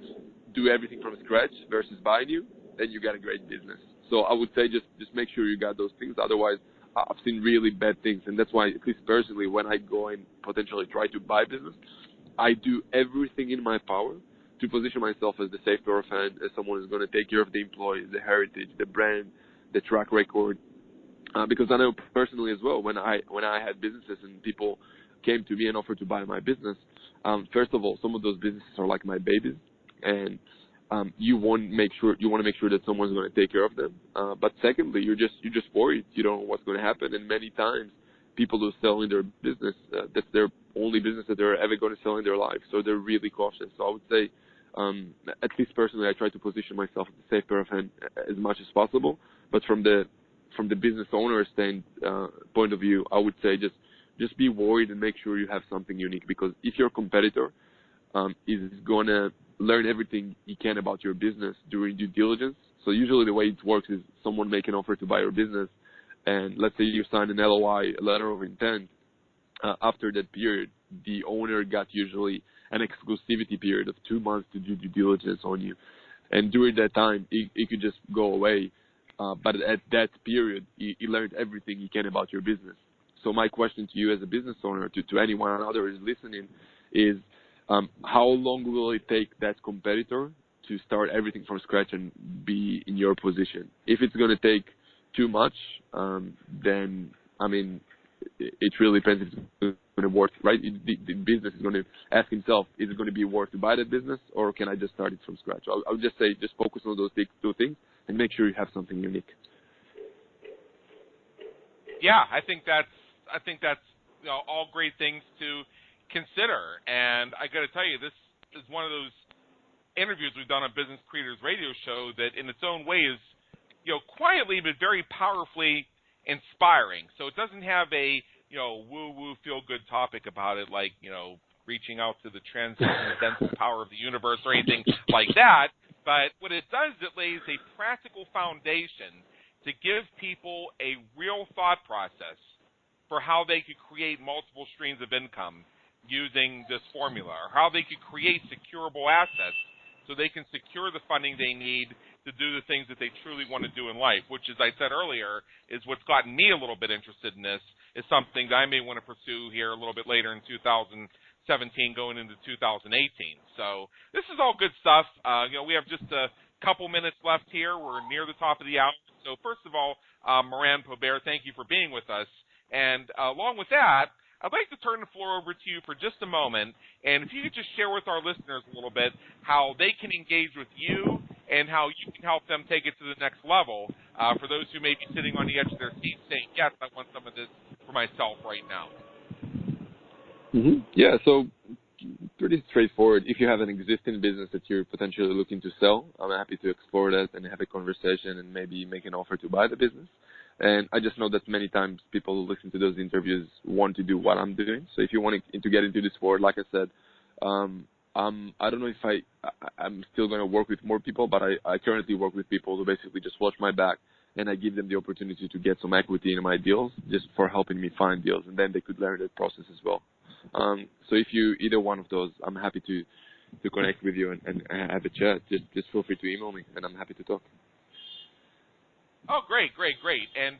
do everything from scratch versus buying you, then you got a great business. So I would say just make sure you got those things. Otherwise, I've seen really bad things, and that's why, at least personally, when I go and potentially try to buy business, I do everything in my power to position myself as the safe pair of hands, as someone who's going to take care of the employees, the heritage, the brand, the track record. Because I know personally as well, when I had businesses and people came to me and offered to buy my business, first of all, some of those businesses are like my babies, and you want to make sure that someone's going to take care of them. But secondly, you're just worried. You don't know what's going to happen, and many times people who sell in their business, that's their only business that they're ever going to sell in their life. So they're really cautious. So I would say, at least personally, I try to position myself as a safe pair of hands as much as possible. But from the business owner's point of view, I would say just be worried and make sure you have something unique. Because if your competitor is going to learn everything he can about your business during due diligence, so usually the way it works is someone make an offer to buy your business, and let's say you sign an LOI, a letter of intent. After that period, the owner got usually an exclusivity period of 2 months to do due diligence on you. And during that time, he could just go away. But at that period, he learned everything he can about your business. So my question to you as a business owner, to anyone other who is listening, is how long will it take that competitor to start everything from scratch and be in your position? If it's going to take too much, then, I mean, it really depends if it's going to work, right? The business is going to ask himself, is it going to be worth to buy that business, or can I just start it from scratch? I would just say just focus on those two things and make sure you have something unique. Yeah, I think that's all great things to consider. And I got to tell you, this is one of those interviews we've done on Business Creators Radio Show that in its own way is, quietly but very powerfully inspiring. So it doesn't have a, woo-woo feel-good topic about it like, reaching out to the transcendental power of the universe or anything like that. But what it does, it lays a practical foundation to give people a real thought process for how they could create multiple streams of income using this formula, or how they could create securable assets so they can secure the funding they need to do the things that they truly want to do in life, which, as I said earlier, is what's gotten me a little bit interested in this, is something that I may want to pursue here a little bit later in 2017 going into 2018. So this is all good stuff. We have just a couple minutes left here. We're near the top of the hour. So first of all, Moran Pobert, thank you for being with us. And along with that, I'd like to turn the floor over to you for just a moment, and if you could just share with our listeners a little bit how they can engage with you and how you can help them take it to the next level for those who may be sitting on the edge of their seat saying, yes, I want some of this for myself right now. Yeah, so pretty straightforward. If you have an existing business that you're potentially looking to sell, I'm happy to explore that and have a conversation and maybe make an offer to buy the business. And I just know that many times people who listen to those interviews want to do what I'm doing. So if you want to get into this world, like I said, I don't know if I'm still going to work with more people, but I currently work with people who basically just watch my back, and I give them the opportunity to get some equity in my deals just for helping me find deals, and then they could learn that process as well. So if you either one of those, I'm happy to connect with you and have a chat. Just feel free to email me, and I'm happy to talk. Oh, great. And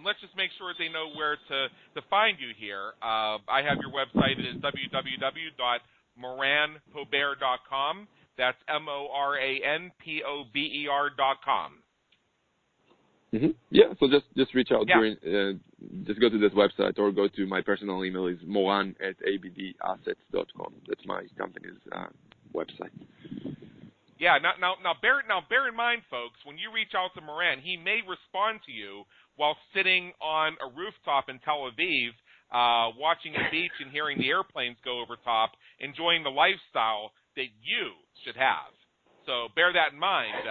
let's just make sure they know where to find you here. I have your website. It is www.moranpober.com. That's MORANPOBER.com. Yeah, so just reach out just go to this website or go to my personal email is moran@abdassets.com. That's my company's website. Yeah, now bear in mind, folks, when you reach out to Moran, he may respond to you while sitting on a rooftop in Tel Aviv, watching the beach and hearing the airplanes go over top, enjoying the lifestyle that you should have. So bear that in mind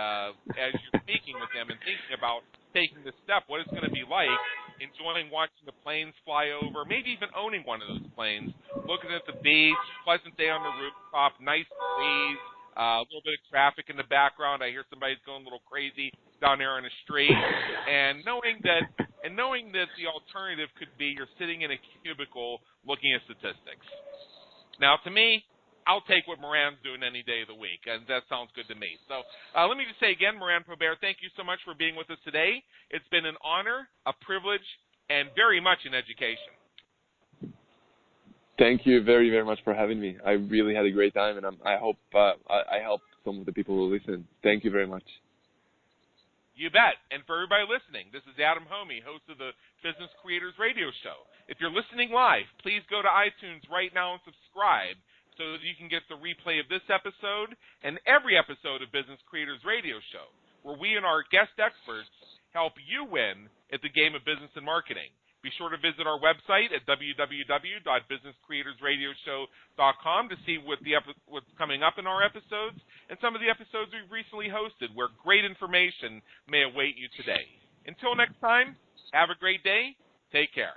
as you're speaking with him and thinking about taking this step, what it's going to be like, enjoying watching the planes fly over, maybe even owning one of those planes, looking at the beach, pleasant day on the rooftop, nice breeze, a little bit of traffic in the background. I hear somebody's going a little crazy down there on the street, and knowing that the alternative could be you're sitting in a cubicle looking at statistics. Now, to me, I'll take what Moran's doing any day of the week, and that sounds good to me. So let me just say again, Moran Pobert, thank you so much for being with us today. It's been an honor, a privilege, and very much an education. Thank you very, very much for having me. I really had a great time, and I hope I helped some of the people who listen. Thank you very much. You bet. And for everybody listening, this is Adam Homey, host of the Business Creators Radio Show. If you're listening live, please go to iTunes right now and subscribe so that you can get the replay of this episode and every episode of Business Creators Radio Show, where we and our guest experts help you win at the game of business and marketing. Be sure to visit our website at www.businesscreatorsradioshow.com to see what's coming up in our episodes and some of the episodes we've recently hosted where great information may await you today. Until next time, have a great day. Take care.